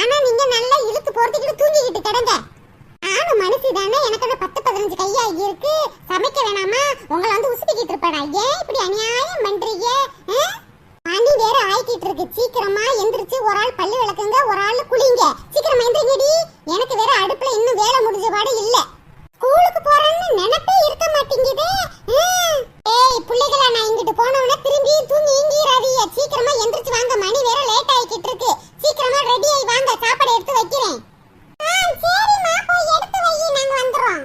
ஆனா நீங்க நல்லா இழுத்து போர்த்திக்கிட்டு தூங்கிக்கிட்டு கிடங்க. நானும் மனுஷி தானே, எனக்கு 10-15 கையா இருக்கு. சமைக்க வேணாமா? உங்களை வந்து உசுப்பிக்கிட்டு இருப்பேனா? ஏன் இப்படி அநியாயம் பண்றீங்க? மணி வேற ஆயிக்கிட்டு இருக்கு. சீக்கிரமா எந்திரிச்சு ஒரு ஆள் பல்லு விளக்குங்க, ஒரு ஆள் குளிங்க. சீக்கிரமா எந்திரிங்கடி. எனக்கு வேற அடுப்புல இன்னும் வேலை முடிஞ்ச பாடு இல்ல. ஸ்கூலுக்கு போறேன்னு நினைப்பே இருக்க மாட்டேங்குதே. ஏய் புள்ளைகளா, நான் இங்கிட்டு போனவனே திரும்பி தூங்கி இங்கீராதீங்க. சீக்கிரமா எந்திரிச்சு வாங்க, மணி வேற லேட் ஆயிக்கிட்டு இருக்கு. சீக்கிரமா ரெடி ஆயி வாங்க, சாப்பாடு எடுத்து வைக்கிறேன். சரிம்மா, போய் எடுத்து வை, நாங்க வந்துறோம்.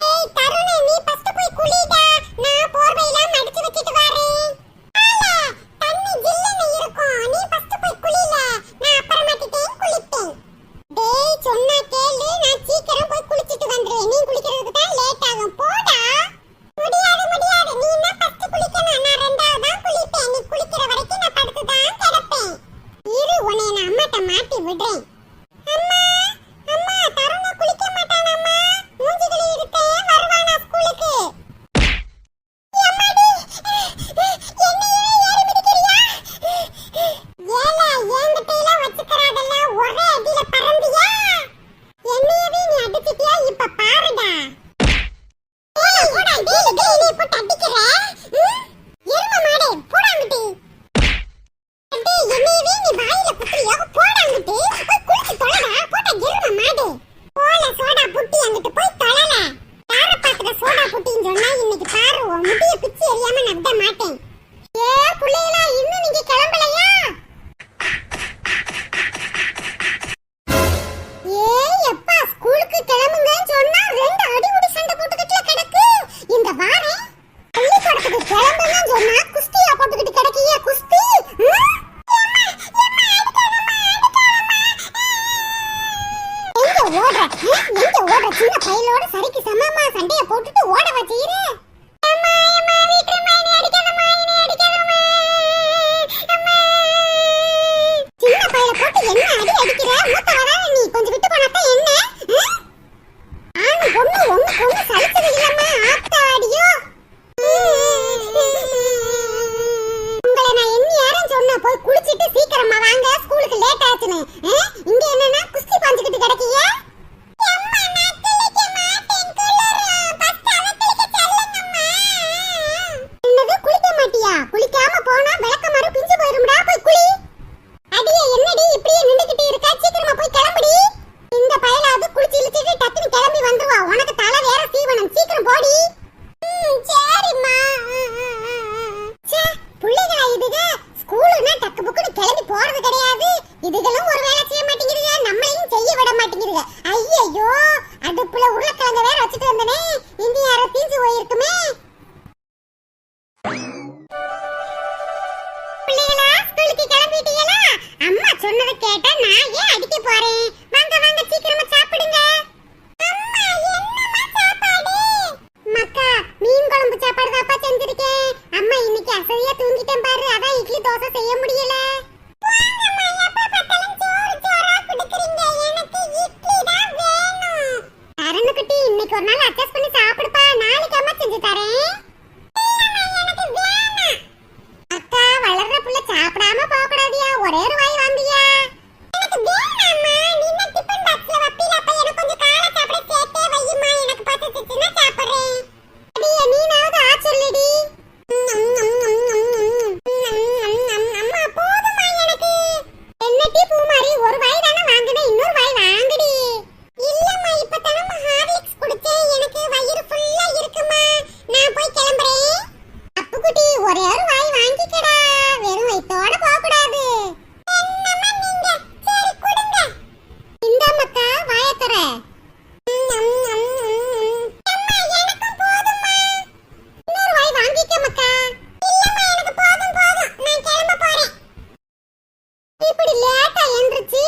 ஏய் தருணே, நீ ஃபர்ஸ்ட் போய் குளிடா. நான் போர்வையெல்லாம் மடிச்சு வச்சிட்டு வரேன். ஆலா, தண்ணி ஜில்லுன்னு இருக்கும். நீ ஃபர்ஸ்ட் போய் குளில, நான் அப்புறமாட்டிட்டே குளிப்பேன். டேய் சொன்னா கேளு, நான் சீக்கிரம் போய் குளிச்சிட்டு வந்துறேன். நீ குளிக்கிறதுக்கு தான் லேட் ஆகும். போடா. முடியாது முடியாது, நீ என்ன ஃபர்ஸ்ட் குளிக்கணும், நான் ரெண்டாவது தான் குளிப்பேன். நீ குளிக்கிற வரைக்கும் நான் படுத்து தான் கிடப்பேன். இரு, உன்னை நான் அம்மாட்ட மாட்டி விடுறேன். அம்மா அம்மா, தருண குளிக்க மாட்டானம்மா. மூஞ்சி கழுவிட்டே வருவானா ஸ்கூலுக்கு. அம்மாடி, என்னையே ஏறி பிடிக்கிறியா? ஏல ஏங்கிட்டேல வச்சுக்கறாதல்ல, ஒரே அடியில பறந்தியா? என்னையவே நீ அடிச்சிட்டியா? இப்ப பாருடா. ஏய் போடா, டேய் டேய், நீ போட்டு அடிக்கற. எரும மாடே, போடா அங்கிட்டு. டேய் என்னையவே நீ வாயில குத்துறியா? போடா அங்கிட்டு. குளிச்சு தொலைடா. போடா எரும மாடே. போல சோடா புட்டி அங்கிட்டு போய் தொலைல. யார பாக்குற சோடா புட்டின்னு சொன்னா இன்னைக்கு பாரு, உன் முடிய பிச்சி எறியாம நான் விட மாட்டேன். ஏ புள்ளைகளா, இன்னும் நீங்க கிளம்பலையா? ஏய் அப்பா, ஸ்கூலுக்கு கிளம்புங்கன்னு சொன்னா ரெண்டு அடிமுடி சண்டை போட்டுக்கிட்டு கிடக்கு. இந்த வாரம் பள்ளிக்கூடத்துக்கு கிளம்புங்கன்னு சொன்னா குஸ்தியா போட்டுக்கிட்டு கிடக்கியே குஸ்தி. எங்க ஓடுற சின்ன பையலோட சரிக்கு சமமா சண்டைய போட்டுட்டு ஓட வச்சிரு. சின்ன பையல போட்டு என்ன அடி அடிக்கிற? மூத்தவரா நீ, கொஞ்சம் விட்டு போனாதான் என்ன? ஆணு பொண்ணு ஒண்ணுக்கு ஒண்ணு சலிச்சது இல்லம்மா. ஆத்தாடியோ, உங்களை நான் என்ன யாரும் சொன்ன போய் குளிச்சிட்டு சீக்கிரமா வாங்க, ஸ்கூலுக்கு லேட் ஆச்சுன்னு. இங்க என்னன்னா குஸ்தி பாஞ்சுக்கிட்டு கிடக்கீங்க. குளிக்காம போனா விளக்கமாறு பிஞ்சு போயிரும்டா. போய் குளி. அடியே என்னடி இப்படியே நின்னுக்கிட்டு இருக்க? சீக்கிரமா போய் கிளம்புடி. இந்த பயலாவது குளிச்சு இழுச்சிட்டு டக்குனு கிளம்பி வந்துருவா. உனக்கு தலை வேற சீவனம். சீக்கிரம் போடி. சரிம்மா. ச்சே, புள்ளைகளா இதுக ஸ்கூலுனா டக்கு புக்குன்னு கிளம்பி போறது கிடையாது. இதுகளும் ஒரு வேலை செய்ய மாட்டேங்குதுங்க, நம்மளையும் செய்ய விட மாட்டேங்குதுங்க. ஐயையோ, அடுப்புல உருளைக்கிழங்கு வேற வச்சுட்டு வந்தனே, இனி யாரோ தீஞ்சு போயிருக்குமே. பிள்ளைகளா, ஸ்கூலுக்கு கிளம்பிட்டீங்களா? அம்மா சொன்னதை கேட்டா நான் ஏன் அடிக்க போறேன்? வாங்க வாங்க, சீக்கிரமா சாப்பிடுங்க. அம்மா என்னம்மா சாப்பாடு? மக்கா, மீன் குழம்பு சாப்பாடு தாப்பா செஞ்சிருக்கேன். அம்மா இன்னைக்கு அசதியா தூங்கிட்டேன் பாரு, அதான் இட்லி தோசை செய்ய முடியல. வாங்கம்மா, எப்ப பார்த்தாலும் சோறு சோறா குடுக்குறீங்க. எனக்கு இட்லி தான் வேணும். தரணுக்குட்டி, இன்னைக்கு ஒரு நாள் அட்ஜஸ்ட் பண்ணி சாப்பிடுப்பா. நாளைக்கு அம்மா செஞ்சு தரேன். அக்கா, வளர்ற புள்ள சாப்பிடாம போக கூடாதியா, ஒரே ஒரு வாய் வாங்கியா. எனக்கு வேணாம்மா, நீ என்ன டிபன் பாக்ஸ்ல வப்பில, அப்ப எனக்கு கொஞ்சம் காலை சாப்பிட சேர்த்தே வையுமா. எனக்கு பசிச்சுச்சுன்னா சாப்பிடுறேன். அடியே நீனாவது ஆ சொல்லுடி. அம்மா போதுமா எனக்கு. என்னடி பூமாரி, ஒரு வாய் தானே வாங்குனே, இன்னொரு வாய் வாங்குடி. இல்லம்மா, இப்பதானே ஹார்லிக்ஸ் குடிச்சேன், எனக்கு வயிறு ஃபுல்லா இருக்குமா. நான் போய் கிளம்புறேன். அப்புக்குட்டி, ஒரே ஒரு வாய் வாங்கிக்கடா, வெறும் வயித்தோட போக கூடாது. என்னம்மா நீங்க, சரி கொடுங்க. இந்த மக்கா வாய தர. அம்மா எனக்கும் போதும்மா. இன்னொரு வாய் வாங்கிக்க மக்கா. இல்லம்மா எனக்கு போதும் போதும், நான் கிளம்ப போறேன். இப்படி லேட்டா எந்திரிச்சு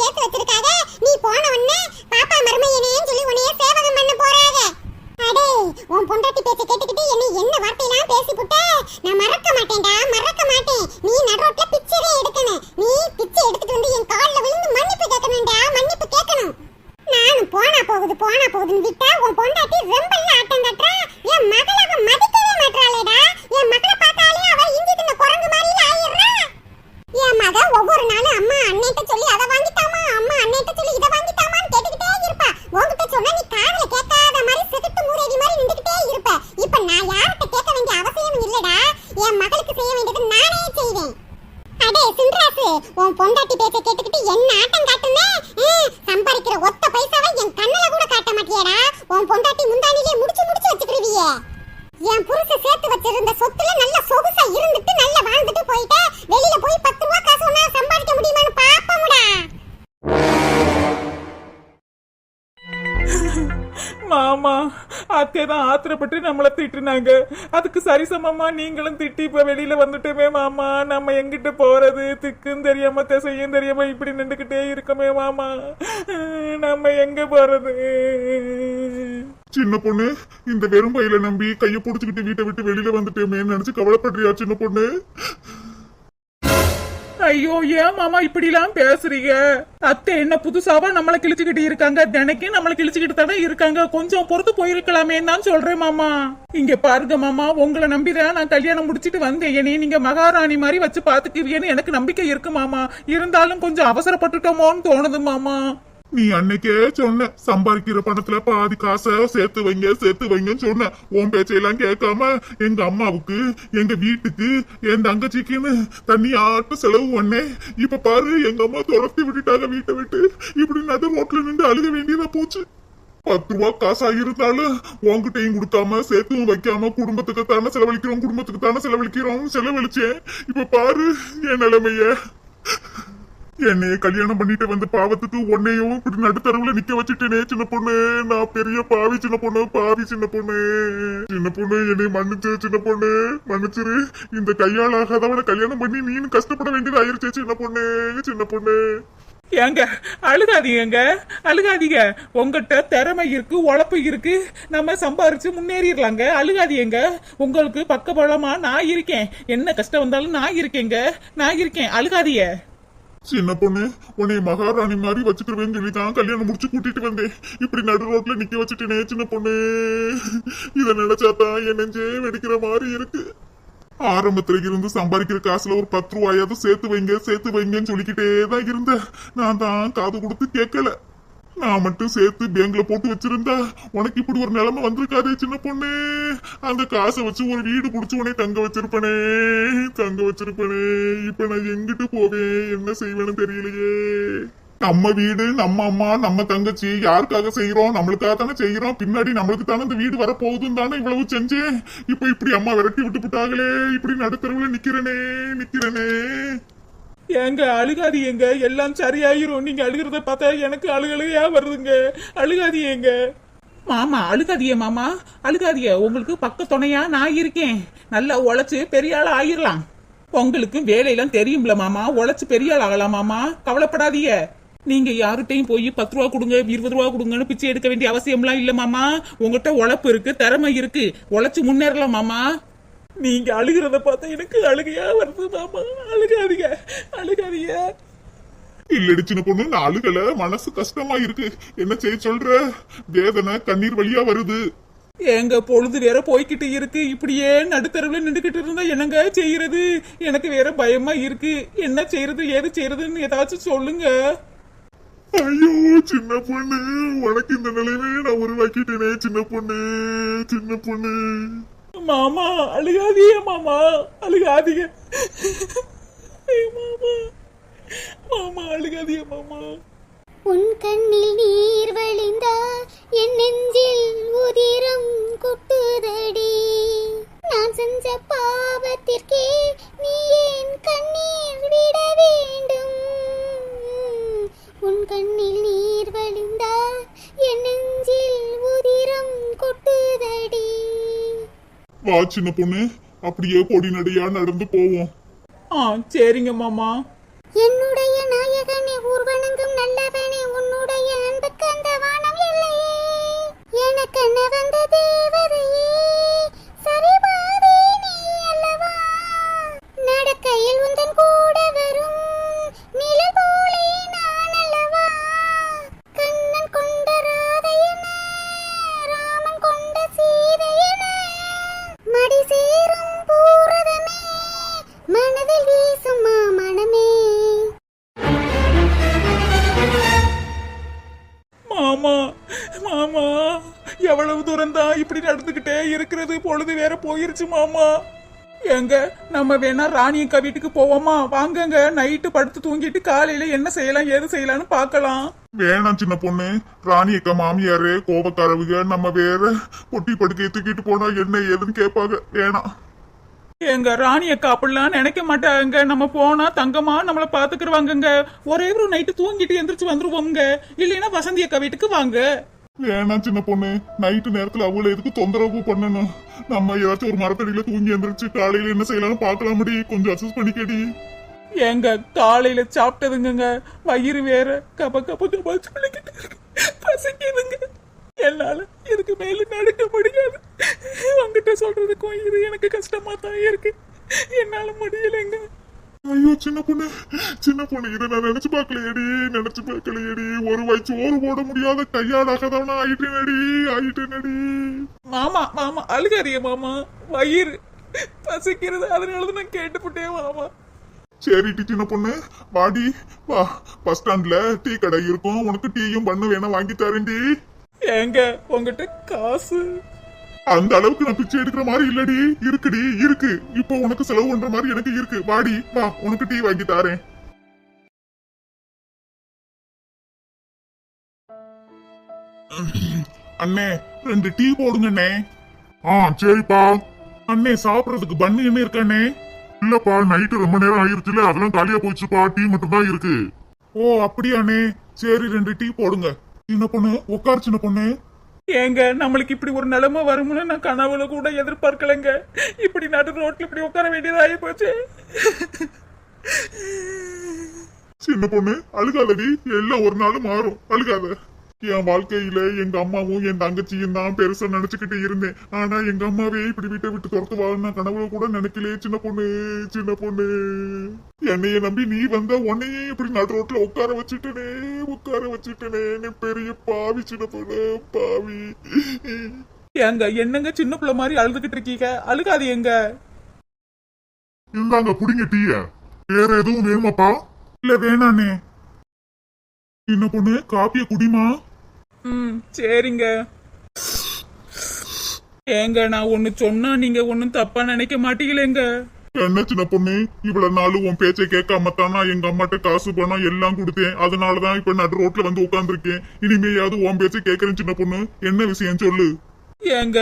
சேர்த்து வச்சிருக்காங்க. நீ போன உடனே பாப்பா மருமையனேன்னு சொல்லி உன்னைய சேவகம் பண்ண போறாங்க. அடே உன் பொண்டாட்டி பேச்ச கேட்டுக்கிட்டு என்ன வார்த்தையெல்லாம் பேசிப்புட்ட. நான் மறக்க மாட்டேன்டா, மறக்க மாட்டேன். நீ நடுரோட்ல பிச்சரே எடுக்கணும். நீ பிச்சை எடுத்துட்டு வந்து என் கால்ல விழுந்து மன்னிப்பு கேட்கணும்டா, மன்னிப்பு கேட்கணும். நானும் போனா போகுதுன்னு விட்டா உன் பொண்டாட்டி ரெம்பல்ல ஆட்டம் கட்டுறா. என் மகளை அவ மதிக்கவே மாட்டாளேடா. என் மகளை பார்த்தாலே அவ இஞ்சி தின்ன குரங்கு மாதிரி ஆயிடுறா. என் மக ஒவ்வொரு நாளும் அம்மா அண்ணேட்ட சொல்லி அதை வாங்கிட்டாமா, அம்மா அண்ணேட்ட சொல்லி இதை வாங்கிட்டாமான்னு கேட்டுக்கிட்டே இருப்பா. உன்கிட்ட சொன்னா நீ காதுல கேட்காத மாதிரி செகுட்டு மூரேதி மாதிரி நின்றுக்கிட்டே இருப்ப. இப்ப நான் யார்கிட்ட கேட்க வேண்டிய அவசியம் இல்லடா. என் மகளுக்கு செய்ய வேண்டியது நானே செய்வேன். அடே சின்ராசு, உன் பொண்டாட்டி பேச்ச கேட்டுக்கிட்டு என்ன ஆட்டம் காட்டுனே. சம்பாதிக்கிற ஒத்த பைசாவை என் கண்ணுல கூட காட்ட மாட்டியடா. உன் பொண்டாட்டி முந்தானிலே முடிச்சு வச்சுக்கிருவியே. என் புருஷ சேர்த்து வச்சிருந்த சொத்துல நல்ல சொகுசா இருந்துட்டு நல்ல வாழ்ந்துட்டு போயிட்ட. வெளியில போய் 10 ரூபாய் காசு ஒண்ணா சம்பாதிக்க முடியுமான்னு பாப்பமுடா. மாமா அத்தை தான் ஆத்திரப்பட்டு நம்மள திட்டுனாங்க. அதுக்கு சரிசமமா நீங்களும் திட்டி இப்ப வெளியில வந்துட்டோமே மாமா. நம்ம எங்கிட்ட போறது? திக்குன்னு தெரியாம திசையும் தெரியாம இப்படி நின்றுகிட்டே இருக்கமே மாமா. நம்ம எங்க போறது? சின்ன பொண்ணு, இந்த வெறும் பையில நம்பி கைய புடிச்சுக்கிட்டு வீட்டை விட்டு வெளியில வந்துட்டேமே நினைச்சு கவலைப்படுறியா சின்ன பொண்ணு? ஐயோ ஏன் மாமா இப்படி எல்லாம் பேசுறீங்க? அத்தை என்ன புதுசாவா நம்மள கிழிச்சுக்கிட்டு இருக்காங்க? தினைக்கும் நம்மள கிழிச்சுக்கிட்டு தானே இருக்காங்க. கொஞ்சம் பொறுத்து போயிருக்கலாமே தான் சொல்றேன் மாமா. இங்க பாருங்க மாமா, உங்களை நம்பிதான் நான் கல்யாணம் முடிச்சிட்டு வந்தேன். என்னைய நீங்க மகாராணி மாதிரி வச்சு பாத்துக்குவீங்கன்னு எனக்கு நம்பிக்கை இருக்கு மாமா. இருந்தாலும் கொஞ்சம் அவசரப்பட்டுட்டோமோன்னு தோணுது மாமா. நீ அன்னைக்கே சொன்ன சம்பாதிக்கிற பணத்துல பாதி காசை சேர்த்து வைங்கன்னு சொன்ன. உன் பேச்சையெல்லாம் கேட்காம எங்க அம்மாவுக்கு, எங்க வீட்டுக்கு, என் தங்கச்சிக்குன்னு தண்ணி ஆட்டு செலவு பண்ணேன். இப்ப பாரு, எங்க அம்மா துரத்தி விட்டுட்டாங்க வீட்டை விட்டு. இப்படி நடு ரோட்ல நின்று அழுக வேண்டியதா போச்சு. 10 ரூபா காசா இருந்தாலும் உங்ககிட்டையும் கொடுக்காம சேர்த்தும் வைக்காம குடும்பத்துக்கு தானே செலவழிக்கிறோம் செலவழிச்சேன். இப்ப பாரு என் நிலைமைய. என்னைய கல்யாணம் பண்ணிட்டு வந்த பாவத்துக்கு உன்னையும் இப்படி நடுத்தரவுல நிக்க வச்சுட்டேனே சின்ன பொண்ணு. நான் பெரிய பாவி சின்ன பொண்ணு. என்னை மன்னிச்சு சின்ன பொண்ணு, மன்னிச்சிரு. இந்த கையாளாகாதவனை கல்யாணம் பண்ணி நீனு கஷ்டப்பட வேண்டியது ஆயிருச்சே சின்ன பொண்ணு. ஏங்க அழுகாதீங்க. உங்ககிட்ட திறமை இருக்கு, உழைப்பு இருக்கு. நம்ம சம்பாரிச்சு முன்னேறிடலாங்க. அழுகாதீங்க. உங்களுக்கு பக்கபலமா நான் இருக்கேன். என்ன கஷ்டம் வந்தாலும் நான் இருக்கேன். அழுகாதீங்க சின்ன பொண்ணு. உன்னை மகாராணி மாதிரி வச்சுக்கிறவேன்னு சொல்லிதான் கல்யாணம் முடிச்சு கூட்டிட்டு வந்தேன். இப்படி நடு ரோட்ல நிக்க வச்சுட்டேனே சின்ன பொண்ணு. இத நினைச்சாதான் என் நெஞ்சே வெடிக்கிற மாதிரி இருக்கு. ஆரம்பத்துல இருந்து சம்பாதிக்கிற காசுல ஒரு 10 ரூபாயாவது சேர்த்து வைங்கன்னு சொல்லிக்கிட்டே தான் இருந்தேன். நான் தான் காது கொடுத்து கேட்கல. நான் மட்டும் சேர்த்து பேங்க்ல போட்டு வச்சிருந்தா உனக்கு இப்படி ஒரு நிலைமை வந்திருக்காதே சின்ன பொண்ணு. அந்த காசை வச்சு ஒரு வீடு புடிச்சு உனே தங்க வச்சிருப்பனே. இப்ப நான் எங்கிட்டு போவேன், என்ன செய்வேன்னு தெரியலையே. நம்ம வீடு, நம்ம அம்மா, நம்ம தங்கச்சி யாருக்காக செய்யறோம்? நம்மளுக்காக தானே செய்யறோம். பின்னாடி நம்மளுக்கு தானே இந்த வீடு வரப்போகுதுன்னு தானே இவ்வளவு செஞ்சேன். இப்ப இப்படி அம்மா விரட்டி விட்டுட்டாங்களே. இப்படி நடுத்தரவுல நிக்கிறனே. ஏங்க அழுகாதீங்க, எல்லாம் சரியாயிரும். நீங்க அழுகிறத பார்த்தா எனக்கு அழுகலையா வருதுங்க. அழுகாதீங்க மாமா, அழுகாதீங்க. உங்களுக்கு பக்க துணையா நான் இருக்கேன். நல்லா உழைச்சு பெரிய ஆள் ஆயிரலாம். உங்களுக்கு வேலையெல்லாம் தெரியும்ல மாமா. உழைச்சு பெரிய ஆள் ஆகலாம் மாமா. கவலைப்படாதீங்க. நீங்க யார்கிட்டையும் போய் 10 ரூபா கொடுங்க, 20 ரூபா கொடுங்கன்னு பிச்சை எடுக்க வேண்டிய அவசியம்லாம் இல்ல மாமா. உங்ககிட்ட உழைப்பு இருக்கு, திறமை இருக்கு. உழைச்சு முன்னேறலாம் மாமா. நீங்க அழுகிறத பார்த்தா எனக்கு அழுகையா வருது மாமா. அழுகாதீங்க. இல்லடி சின்ன பொண்ணு, நான் அழுகல. மனசு கஷ்டமா இருக்கு. என்ன செய்ய சொல்ற? வேதனை கண்ணீர் வழியா வருது. எங்க பொழுது வேற போய்கிட்டு இருக்கு. இப்படியே நடுத்தரவுல நின்றுகிட்டு இருந்தா என்னங்க செய்யறது? எனக்கு வேற பயமா இருக்கு. என்ன செய்யறது, ஏது செய்யறதுன்னு ஏதாச்சும் சொல்லுங்க. ஐயோ சின்ன பொண்ணு, உனக்கு இந்த நிலைமையை நான் உருவாக்கிட்டேனே சின்ன பொண்ணு. மாமா அழுகாதீங்க மாமா. அழுகாதீங்க மாமா. உன் கண்ணில் நீர் வழிந்தா என் நெஞ்சில் உதிரம் கொட்டுதடி. நான் செஞ்ச பாவத்திற்கே நீ ஏன் கண்ணீர் விட வேண்டும்? உன் கண்ணில் நீர் வழிந்தா என் நெஞ்சில் உதிரம் கொட்டுதடி. வா சின்ன பொண்ணு, அப்படியே பொடி நடையா நடந்து போவோம். சரிங்க மாமா. என்னுடைய நாயகனே ஊர்வனங்கும் நல்ல மாமா மாமா எவ்வளவு தூரம் தான் இப்படி நடந்துகிட்டே இருக்கிறது, பொழுது வேற போயிருச்சு மாமா. எங்க நம்ம வேணா ராணி அக்கா வீட்டுக்கு போவோமா? வாங்கங்க, நைட்டு படுத்து தூங்கிட்டு காலையில என்ன செய்யலாம் ஏது செய்யலாம்னு பார்க்கலாம். வேணாம் சின்ன பொண்ணு, ராணி அக்கா மாமியாரு கோபக்காரவுக, நம்ம வேற பொட்டி படுக்கையை தூக்கிட்டு போனா என்ன ஏதுன்னு கேட்பாங்க. வேணாம். எங்க ராணி அக்கா அப்படிலாம் நினைக்க மாட்டாங்க. நம்ம போனா தங்கமா நம்மள பாத்துக்குருவாங்கங்க. ஒரே ஒரு நைட்டு தூங்கிட்டு எந்திரிச்சு வந்துருவோங்க. இல்லைன்னா வசந்தி அக்கா வீட்டுக்கு வாங்க. வேணாம் சின்ன பொண்ணு, நைட்டு நேரத்துல அவளை எதுக்கு தொந்தரவு பண்ணணும்? நம்ம ஏதாச்சும் ஒரு மரத்தடியில தூங்கி எந்திரிச்சு காலையில என்ன செய்யலாம்னு பார்க்கலாமடி. கொஞ்சம் அட்ஜஸ்ட் பண்ணிக்கடி. எங்க காலையில சாப்பிட்டதுங்க, வயிறு வேற கப கப கப சொல்லிக்கிட்டு இருக்கு. பசிக்குதுங்க. என்னால இதுக்கு மேல நடக்க முடியாது. உங்ககிட்ட சொல்றதுக்கும் இது எனக்கு கஷ்டமா தான் இருக்கு. என்னால முடியலைங்க. ஐயோ சின்ன பொண்ணு, சின்ன பொண்ணு, இதை நான் நினைச்சு பார்க்கலையடி. ஒரு வயசு சோறு போட முடியாத கையாடாகதானா ஆயிட்டேனடி. மாமா மாமா அழுகாதீங்க மாமா, வயிறு பசிக்கிறது, அதனாலதான் நான் கேட்டுப்பட்டேன் மாமா. சரிடி சின்ன பொண்ணு, வாடி வா. பஸ் ஸ்டாண்ட்ல டீ கடை இருக்கும், உனக்கு டீயும் பண்ணு வேணா வாங்கி தரேன்டி. எங்க உங்ககிட்ட காசு அந்த அளவுக்கு நான் பிச்சை எடுக்கிற மாதிரி இல்லடி. இருக்குடி இருக்கு. இப்போ உனக்கு செலவு பண்ற மாதிரி எனக்கு இருக்கு. வாடி வா, உனக்கு டீ வாங்கி தாரேன். அண்ணே 2 டீ போடுங்கண்ணே. சரிப்பா. அண்ணே சாப்பிடறதுக்கு பண்ணு என்ன இருக்கானே? இல்லப்பா, நைட்டு ரொம்ப நேரம் ஆயிருச்சுல, அதெல்லாம் காலியா போயிடுச்சுப்பா. டீ மட்டும் தான் இருக்கு. ஓ அப்படியாண்ணே, சரி 2 டீ போடுங்க. சின்ன பொண்ணு உட்கார். சின்ன பொண்ணு, ஏங்க நம்மளுக்கு இப்படி ஒரு நிலைமை வரும்னு நான் கனவுல கூட எதிர்பார்க்கலங்க. இப்படி நடு ரோட்ல இப்படி உட்கார வேண்டியதாகி போச்சு. சின்ன பொண்ணு அழுகாதடி, எல்லாம் ஒரு நாள் மாறும், அழுகாத. என் வாழ்க்கையில எங்க அம்மாவும் என் தங்கச்சியும் தான் பெருசா நினைச்சுக்கிட்டு இருந்தேன். ஆனா எங்க அம்மாவே இப்படி வீட்டை விட்டு துரத்துவான்னு கனவுல கூட நினைக்கலையே சின்ன பொண்ணு. சின்ன பொண்ணு, என்னைய நம்பி நீ வந்த உன்னையே இப்படி நடு ரோட்ல உட்கார வச்சுட்டனே. பெரிய பாவி சின்ன பொண்ணு, பாவி. ஏங்க என்னங்க சின்ன பிள்ளை மாதிரி அழுதுகிட்டு இருக்கீங்க? அழுகாது எங்க. இந்தாங்க குடிங்க டீய. வேற எதுவும் வேணுமாப்பா? இல்ல வேணானே. சின்ன பொண்ணு காப்பிய குடிமா. சரிங்க. ஏங்க நான் ஒண்ணு சொன்னா நீங்க ஒண்ணும் தப்பா நினைக்க மாட்டீங்களேங்க. என்ன சின்ன பொண்ணு, இவ்வளவு நாள் உன் பேச்சை கேட்காம தானா எங்க அம்மாட்ட காசு பணம் எல்லாம் கொடுத்தேன். அதனாலதான் இப்ப நடு ரோட்ல வந்து உட்கார்ந்துருக்கேன். இனிமேயாவது உன் பேச்சை கேட்கறேன் சின்ன பொண்ணு. என்ன விஷயம் சொல்லு. ஏங்க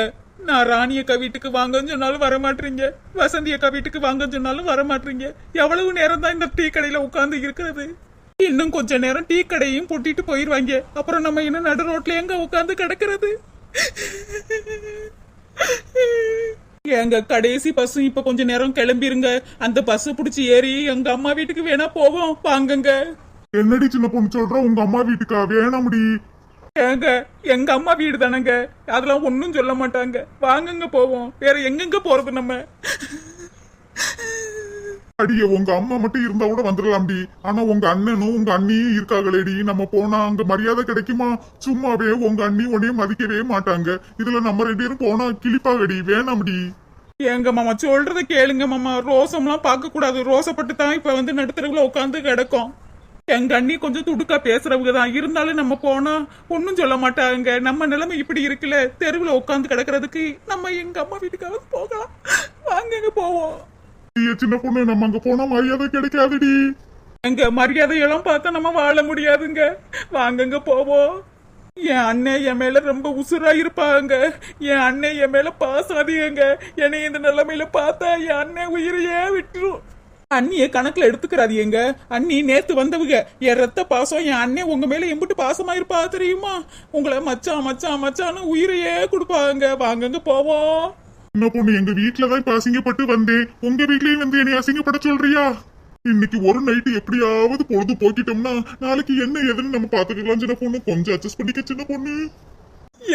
நான் ராணி அக்கா வீட்டுக்கு வாங்கன்னு சொன்னாலும் வர மாட்டீங்க, வசந்தி அக்கா வீட்டுக்கு வாங்கன்னு சொன்னாலும் வர மாட்டீங்க. எவ்வளவு நேரம் தான் இந்த டீ கடையில உட்கார்ந்து இருக்கிறது? இன்னும் கொஞ்ச நேரம் டீ கடையும் பூட்டிட்டு போயிருவாங்க. அப்புறம் நம்ம இன்னும் நடு ரோட்ல எங்க உட்கார்ந்து கிடக்கிறது? எங்க கடைசி பஸ் இப்ப கொஞ்ச நேரம் கிளம்பிருங்க. அந்த பஸ் புடிச்சு ஏறி எங்க அம்மா வீட்டுக்கு வேணா போவோம். வாங்குங்க. என்னடி சின்ன பொண்ணு சொல்ற? உங்க அம்மா வீட்டுக்கா? வேணாமடி. ஏங்க எங்க அம்மா வீடு தானங்க, அதெல்லாம் ஒன்னும் சொல்ல மாட்டாங்க. வாங்குங்க போவோம். வேற எங்கெங்க போறது நம்ம? அடியே, உங்க அம்மா மட்டும் இருந்தா கூட வந்துடலாம்டி. ஆனா உங்க அண்ணனும் உங்க அண்ணியும் இருக்காங்களேடி. நம்ம போனா அங்க மரியாதை கிடைக்குமா? சும்மாவே உங்க அண்ணி உன்னையும் மதிக்கவே மாட்டாங்க. இதுல நம்ம 2 பேரும் போனா கிளிப்பாகடி. வேணாம்டி. எங்க மாமா சொல்றத கேளுங்க மாமா. ரோசம்லாம் பார்க்க கூடாது. ரோசப்பட்டு தான் இப்ப வந்து நடுத்தரவுல உட்காந்து கிடக்கும். எங்க அண்ணி கொஞ்சம் துடுக்கா பேசுறவங்க தான். இருந்தாலும் நம்ம போனா ஒன்னும் சொல்ல மாட்டாங்க. நம்ம நிலைமை இப்படி இருக்குல்ல, தெருவுல உட்காந்து கிடக்கிறதுக்கு நம்ம எங்க அம்மா வீட்டுக்காவது போகலாம். வாங்க போவோம். சின்ன பொண்ணு, நம்ம அங்க போனா மரியாதை கிடைக்காதுடி. எங்க மரியாதையெல்லாம் பார்த்தா நம்ம வாழ முடியாதுங்க. வாங்கங்க போவோம். என் அண்ணன் என் மேல ரொம்ப உசுரா இருப்பாங்க. என் அண்ணன் என் மேல பாசம் அதிகங்க. என்னை இந்த நிலைமையில பார்த்தா என் அண்ணன் உயிரையே விட்டுரும். அண்ணிய கணக்குல எடுத்துக்கிறாதீங்க. அண்ணி நேத்து வந்தவங்க. என் ரத்த பாசம். என் அண்ணன் உங்க மேல எம்பிட்டு பாசமா இருப்பா தெரியுமா? உங்களை மச்சான் மச்சான் மச்சான்னு உயிரையே கொடுப்பாங்க. வாங்கங்க போவோம். என்ன பொண்ணு, எங்க வீட்டுலதான் இப்ப அசிங்கப்பட்டு வந்தேன். உங்க வீட்லயும் வந்து என்னை அசிங்கப்பட சொல்றியா? இன்னைக்கு ஒரு நைட்டு எப்படியாவது பொழுது போக்கிட்டோம்னா நாளைக்கு என்ன ஏதுன்னு நம்ம பாத்துக்கலாம் சின்ன பொண்ணு. கொஞ்சம் அட்ஜஸ்ட் பண்ணிக்க சின்ன பொண்ணு.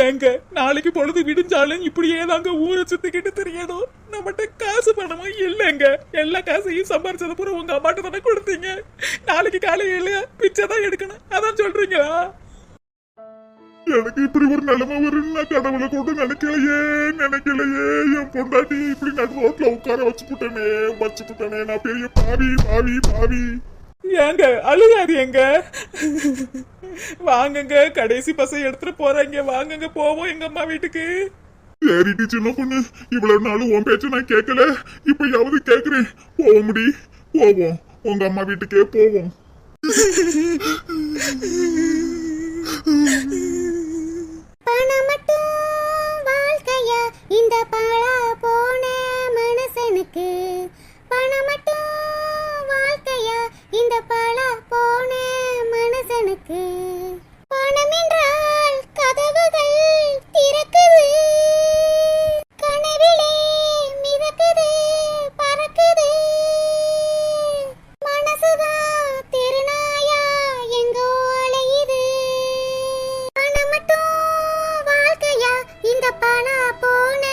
ஏங்க நாளைக்கு பொழுது விடிஞ்சாலும் இப்படியே தாங்க ஊரை சுத்திக்கிட்டு தெரியணும். நம்மகிட்ட காசு பணமும் இல்லைங்க. எல்லா காசையும் சம்பாரிச்சது பூரா உங்க அம்மாட்ட தானே கொடுத்தீங்க. நாளைக்கு காலையில பிச்சை தான் எடுக்கணும். அதான் சொல்றீங்களா? எனக்கு இப்படி ஒரு நிலைமை வரும்னு நான் கடவுளை கூட நினைக்கலையே. என் பொண்டாட்டி இப்படி நடு ரோட்ல உட்கார வச்சுட்டேனே. நான் பெரிய பாவி. ஏங்க அழுகாதீங்க, வாங்குங்க, கடைசி பசை எடுத்துட்டு போறாங்க, வாங்குங்க போவோம் எங்க அம்மா வீட்டுக்கு. சரிடி சின்ன பொண்ணு, இவ்வளவு நாள் உன் பேச்ச நான் கேட்கல, இப்பயாவது கேக்குறேன். போவோம் முடி, போவோம், உங்க அம்மா வீட்டுக்கே போவோம். பணம் மட்டும் வாழ்க்கையா இந்த பாழா போன மனசனுக்கு, பணம் மட்டும் வாழ்க்கையா இந்த பாழா போன மனசனுக்கு, பணம் என்றால் கதவுகள் திறக்குது, கனவிலே மிதக்குது பறக்குது, மனசுதான் திருநாயா எங்கோ அலையுது, பணம் மட்டும் வாழ்க்கையா இந்த பாழா போன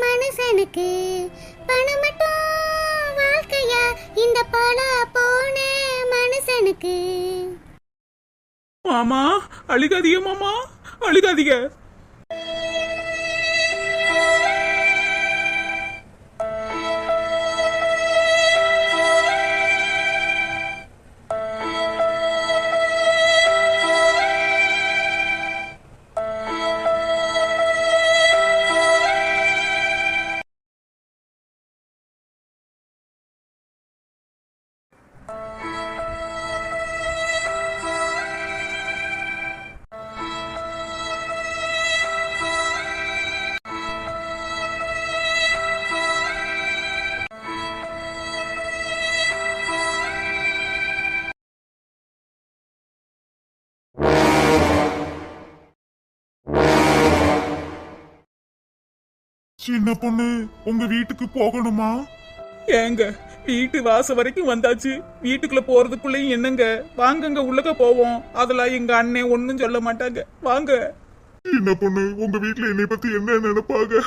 மனுஷனுக்கு, பணம் மட்டும் வாழ்க்கையா இந்த பாழா போன மனுஷனுக்கு. மாமா அழுகாதீங்க, மாமா அழுகாதீங்க. சின்ன பொண்ணு, உங்க வீட்டுக்கு போகணுமா? ஏங்க வீட்டு வாச வரைக்கும் வந்தாச்சு, வீட்டுக்குள்ள போறதுக்குள்ளயும் என்னங்க, வாங்கங்க உள்ளக போவோம். அதெல்லாம் எங்க அண்ணன் ஒன்னும் சொல்ல மாட்டாங்க, வாங்க. சின்ன பொண்ணு, உங்க வீட்டுல என்னை பத்தி என்ன நினைப்பாங்க?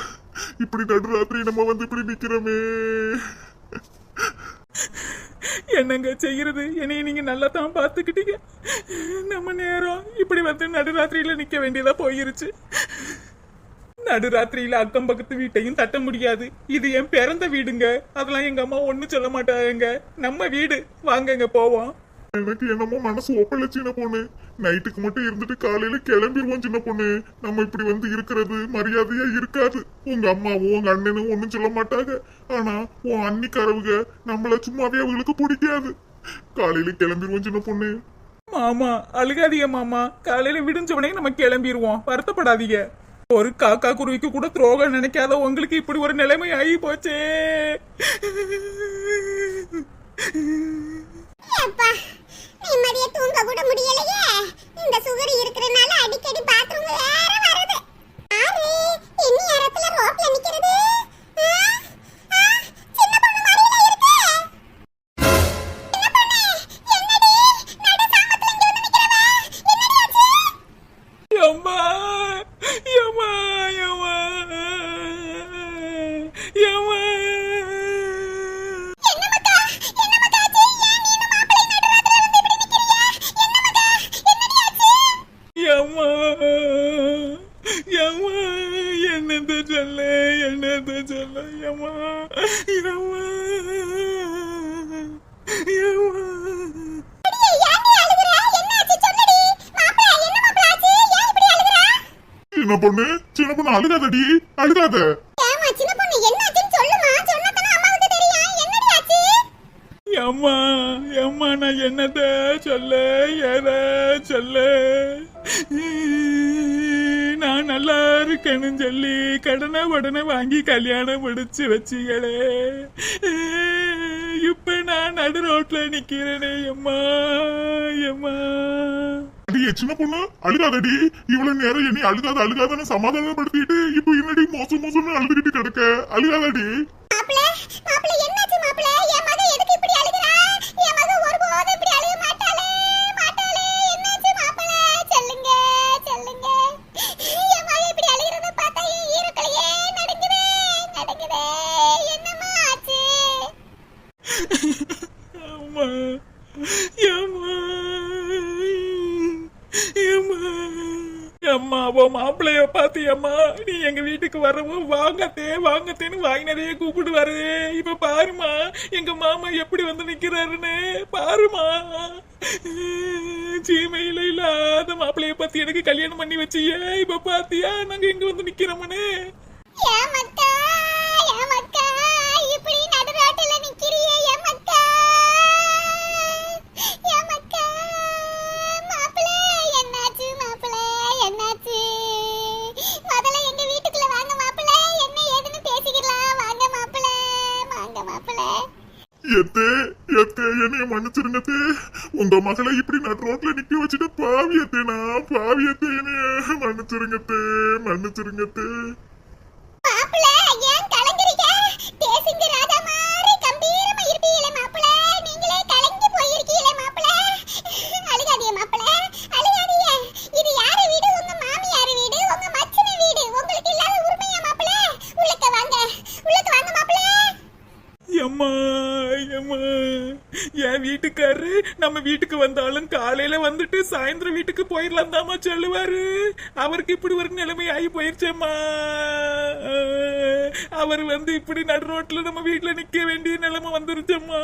இப்படி நடுராத்திரி நம்ம வந்து இப்படி நிக்கிறோமே. என்னங்க செய்யறது, என்னைய நீங்க நல்லா தான் பாத்துக்கிட்டீங்க. நம்ம நேரம் இப்படி வந்து நடுராத்திரியில நிக்க வேண்டியதா போயிருச்சு. நடுராத்திரியில அக்கம் பக்கத்து வீட்டையும் தட்ட முடியாது. இது என் பிறந்த வீடுங்க, அதெல்லாம் எங்க அம்மா ஒண்ணும் சொல்ல மாட்டாங்க. நம்ம வீடு, வாங்கங்க போவோம். எனக்கு என்னமோ மனசு ஒப்பல சின்ன பொண்ணு. நைட்டுக்கு மட்டும் இருந்துட்டு காலையில கிளம்பிடுவோம் சின்ன பொண்ணு. நம்ம இப்படி வந்து இருக்கிறது மரியாதையா இருக்காது. உங்க அம்மாவும் உங்க அண்ணனும் ஒண்ணும் சொல்ல மாட்டாங்க. ஆனா உன் அன்னிக்காரவுக நம்மள சும்மாவே அவங்களுக்கு பிடிக்காது. காலையில கிளம்பிடுவோம் சின்ன பொண்ணு. மாமா அழுகாதீங்க மாமா, காலையில விடிஞ்சவனே நம்ம கிளம்பிடுவோம், வருத்தப்படாதீங்க. ஒரு காக்கா குருவிக்கு கூட துரோகம் நினைக்காத உங்களுக்கு இப்படி ஒரு நிலைமை ஆகி போச்சே. அப்பா, நிம்மதியா தூங்க கூட முடியலையே. இந்த சுகர் இருக்கறனால அடிக்கடி பாத்ரூம் வேற வருது. ஆறு எண்ணி நேரத்துல ரோட்ல நிக்கிறது. சின்ன பொண்ணு மாதிரில இருக்கு. சின்ன பொண்ணு, என்னடி நடு சாமத்துல இங்க வந்து நிக்கிறவ? என்னடி ஆச்சு? யம்மா யம்மா யம்மா யம்மா. என்னது சொல்ல, என்னது சொல்ல, யம்மா யம்மா யம்மா. சின்ன பொண்ணு, சின்ன பொண்ணு அழுகாதடி, அழுகாத. சின்ன பொண்ணு என்னாச்சுன்னு சொல்லுமா, சொன்னதானே அம்மாவுக்கு தெரியும். என்னடி ஆச்சு? யம்மா யம்மா, நான் என்னத சொல்ல, எத சொல்ல. நான் நல்லா இருக்கேன்னு சொல்லி கடனை உடனே வாங்கி கல்யாணம் முடிச்சு வச்சுகளே. இப்ப நான் நடு ரோட்ல நிக்கிறேனே. எம்மா எம்மா. அடியே சின்ன பொண்ணு, அழுகாதடி. இவ்வளவு நேரம் என்னை அழுகாத அழுகாதன்னு சமாதானப்படுத்திட்டு இப்ப என்னடி மோசம் மோசம்னு அழுதுகிட்டு கிடக்க? அழுகாதடி. மாப்ள, மாப்ள என்னாச்சு மாப்ள? என் மக எதுக்கு இப்படி அழுகுறா? என் மக ஒருபோதும் இப்படி அழுக மாட்டாளே, மாட்டாளே. என்னாச்சு மாப்ள? சொல்லுங்க, சொல்லுங்க. என் மக இப்படி அழுகிறத பார்த்தா என் ஈரக்கலையே நடுங்குதே, நடுங்குதே. என்னம்மா ஆச்சு? அம்மா யம்மா யம்மா அம்மா உன் மாப்பிள்ளைய பாத்தியம்மா, நீ எங்க வீட்டுக்கு வரவும் வாங்கத்தேன்னு வாய் நிறைய கூப்பிடுவாரு. இப்ப பாருமா எங்க மாமா எப்படி வந்து நிக்கிறாருன்னு பாருமா. சீமையில இல்லாத மாப்பிள்ளைய பத்தி எனக்கு கல்யாணம் பண்ணி வச்சிய, இப்ப பாத்தியா நாங்க எங்க வந்து நிக்கிறோம்னு. ஏமக்கா ஏமக்கா இப்படி நடுரோட்டுல நிக்கிறியே ஏமக்கா. ஏமக்கா மாப்பிளே என்னாச்சு மாப்பிளே என்னாச்சு? முதல்ல எங்க வீட்டுக்குள்ள வாங்க மாப்பிளே, என்ன ஏதுன்னு பேசிக்கலாம். வாங்க மாப்பிளே வாங்க மாப்பிளே. எத்தே எத்தே என்னைய மன்னிச்சிருங்க தே. உங்க மகளை இப்படி நடு ரோட்ல நிக்க வச்சுட்டு பாவியத்தேனா பாவியத்தே, என்னைய மன்னிச்சிருங்க தே. மாப்பிளே ஏன் கலங்குறீங்க? தேசிங்க ராஜா மாதிரி கம்பீரமா இருப்பீங்களே மாப்பிளே, நீங்களே கலங்கி போயிருக்கீங்களே மாப்பிளே. அழுகாதீங்க மாப்பிளே அழுகாதீங்க. இது யாரு வீடு? உங்க மாமியார் வீடு, உங்க மச்சின வீடு. உங்களுக்கு இல்லாத உரிமையா மாப்பிளே? உள்ளக்க வாங்க மாப்பிளே. எம்மா என் வீட்டுக்காரரு நம்ம வீட்டுக்கு வந்தாலும் காலையில வந்துட்டு சாயந்தரம் வீட்டுக்கு போயிடலாம் தாமா சொல்லுவாரு. அவருக்கு இப்படி ஒரு நிலைமை ஆகி போயிருச்சேம்மா. அவர் வந்து இப்படி நடு ரோட்ல நம்ம வீட்டுல நிக்க வேண்டிய நிலைமை வந்துருச்சம்மா.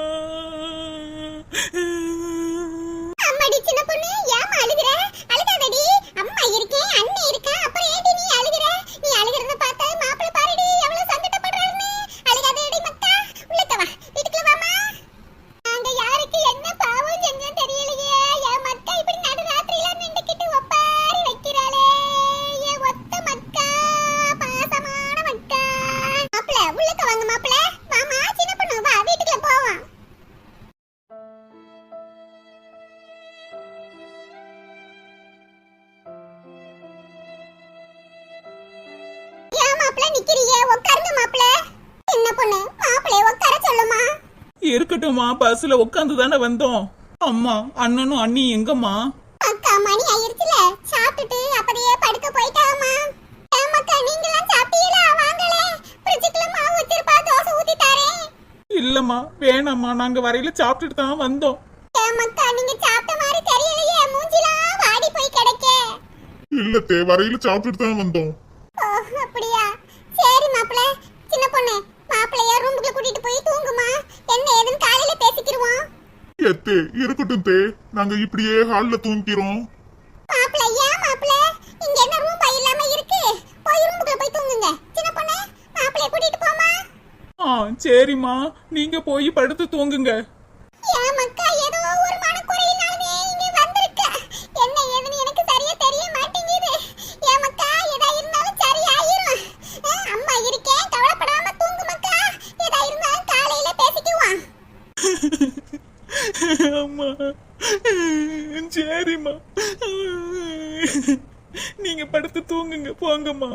அம்மாடி சின்ன பொண்ணு ஏமா அழுகுற? அழுகாதடி, அம்மா இருக்கேன் அண்ணன் இருக்கா, அப்புறம் ஏடி நீ அழுகுற? நீ அழுகுறத பார்த்தா மாப்பிளை பாருடி எவ்வளவு சங்கடப்படுறாருன்னு. அழுகாதடி மக்கா, உள்ளக்க வா, வீட்டுக்குள்ள வாமா. நாங்க யாருக்கு என்ன பாவம் செஞ்சோம் தெரியலையே. என் மக்கா இப்படி நடு ராத்திரியில நின்னுக்கிட்டு ஒப்பாரி வைக்கிறாளே. என் ஒத்த மக்கா, பாசமான மக்கா. மாப்பிளை உள்ளக்க வாங்க மாப்பிளை. வாமா சின்ன பொண்ணு வா, வீட்டுக்குள்ள போவோம். ஏன் மாப்பிளை நிக்கிறியே? உட்காருங்க மாப்பிளை. சின்ன பொண்ணு மாப்பிளைய உட்கார சொல்லுமா. இருக்கட்டும்மா, பஸ்ல உட்காந்து தானே வந்தோம். அம்மா அண்ணனும் அண்ணி எங்கம்மா? அக்கா மணி ஆயிருச்சுல, சாப்பிட்டுட்டு அப்படியே படுக்க போயிட்டாமா. ஏமாக்கா நீங்களாம் சாப்பிட்டீங்களா? வாங்களே, ஃப்ரிட்ஜுக்குள்ள மாவு வச்சிருப்பா, தோசை ஊத்தி தரேன். இல்லம்மா வேணாம்மா, நாங்க வரையில சாப்பிட்டுட்டு தான் வந்தோம். ஏமாக்கா நீங்க சாப்பிட்ட மாதிரி தெரியலையே, மூஞ்சிலாம் வாடி போய் கிடக்க. இல்ல தே, வரையில சாப்பிட்டுட்டு தான் வந்தோம். ஓ அப்படியா? சரி மாப்பிளை. சின்ன பொண்ணு மாப்பிளைய ரூமுக்குள்ள கூட்டிட்டு போய் தூங்குமா. என்ன ஏதுன்னு காலையில பேசிக்கிருவோம். எத்தே இருக்கட்டும் தே, நாங்க இப்படியே ஹால்ல தூங்கிக்கிறோம். மாப்பிளை ஏன் மாப்பிளை இங்க என்ன ரூம் பை இல்லாம இருக்கு? போய் ரூமுக்குள்ள போய் தூங்குங்க. சின்ன பொண்ணு மாப்பிளைய கூட்டிட்டு போமா. சரிம்மா, நீங்க போய் படுத்து தூங்குங்க. ஏன் மக்கா ஏதோ ஒரு மனக்குறையினாலே இங்க வந்திருக்க. என்ன ஏதுன்னு எனக்கு சரியா தெரிய மாட்டேங்குது. ஏன் மக்கா எதா இருந்தாலும் சரியாயிரும். அம்மா இருக்கேன், கவலைப்படாம தூங்கு மக்கா. எதா இருந்தாலும் காலையில பேசிக்குவோம். அம்மா சரிம்மா, நீங்க படுத்து தூங்குங்க போங்கம்மா.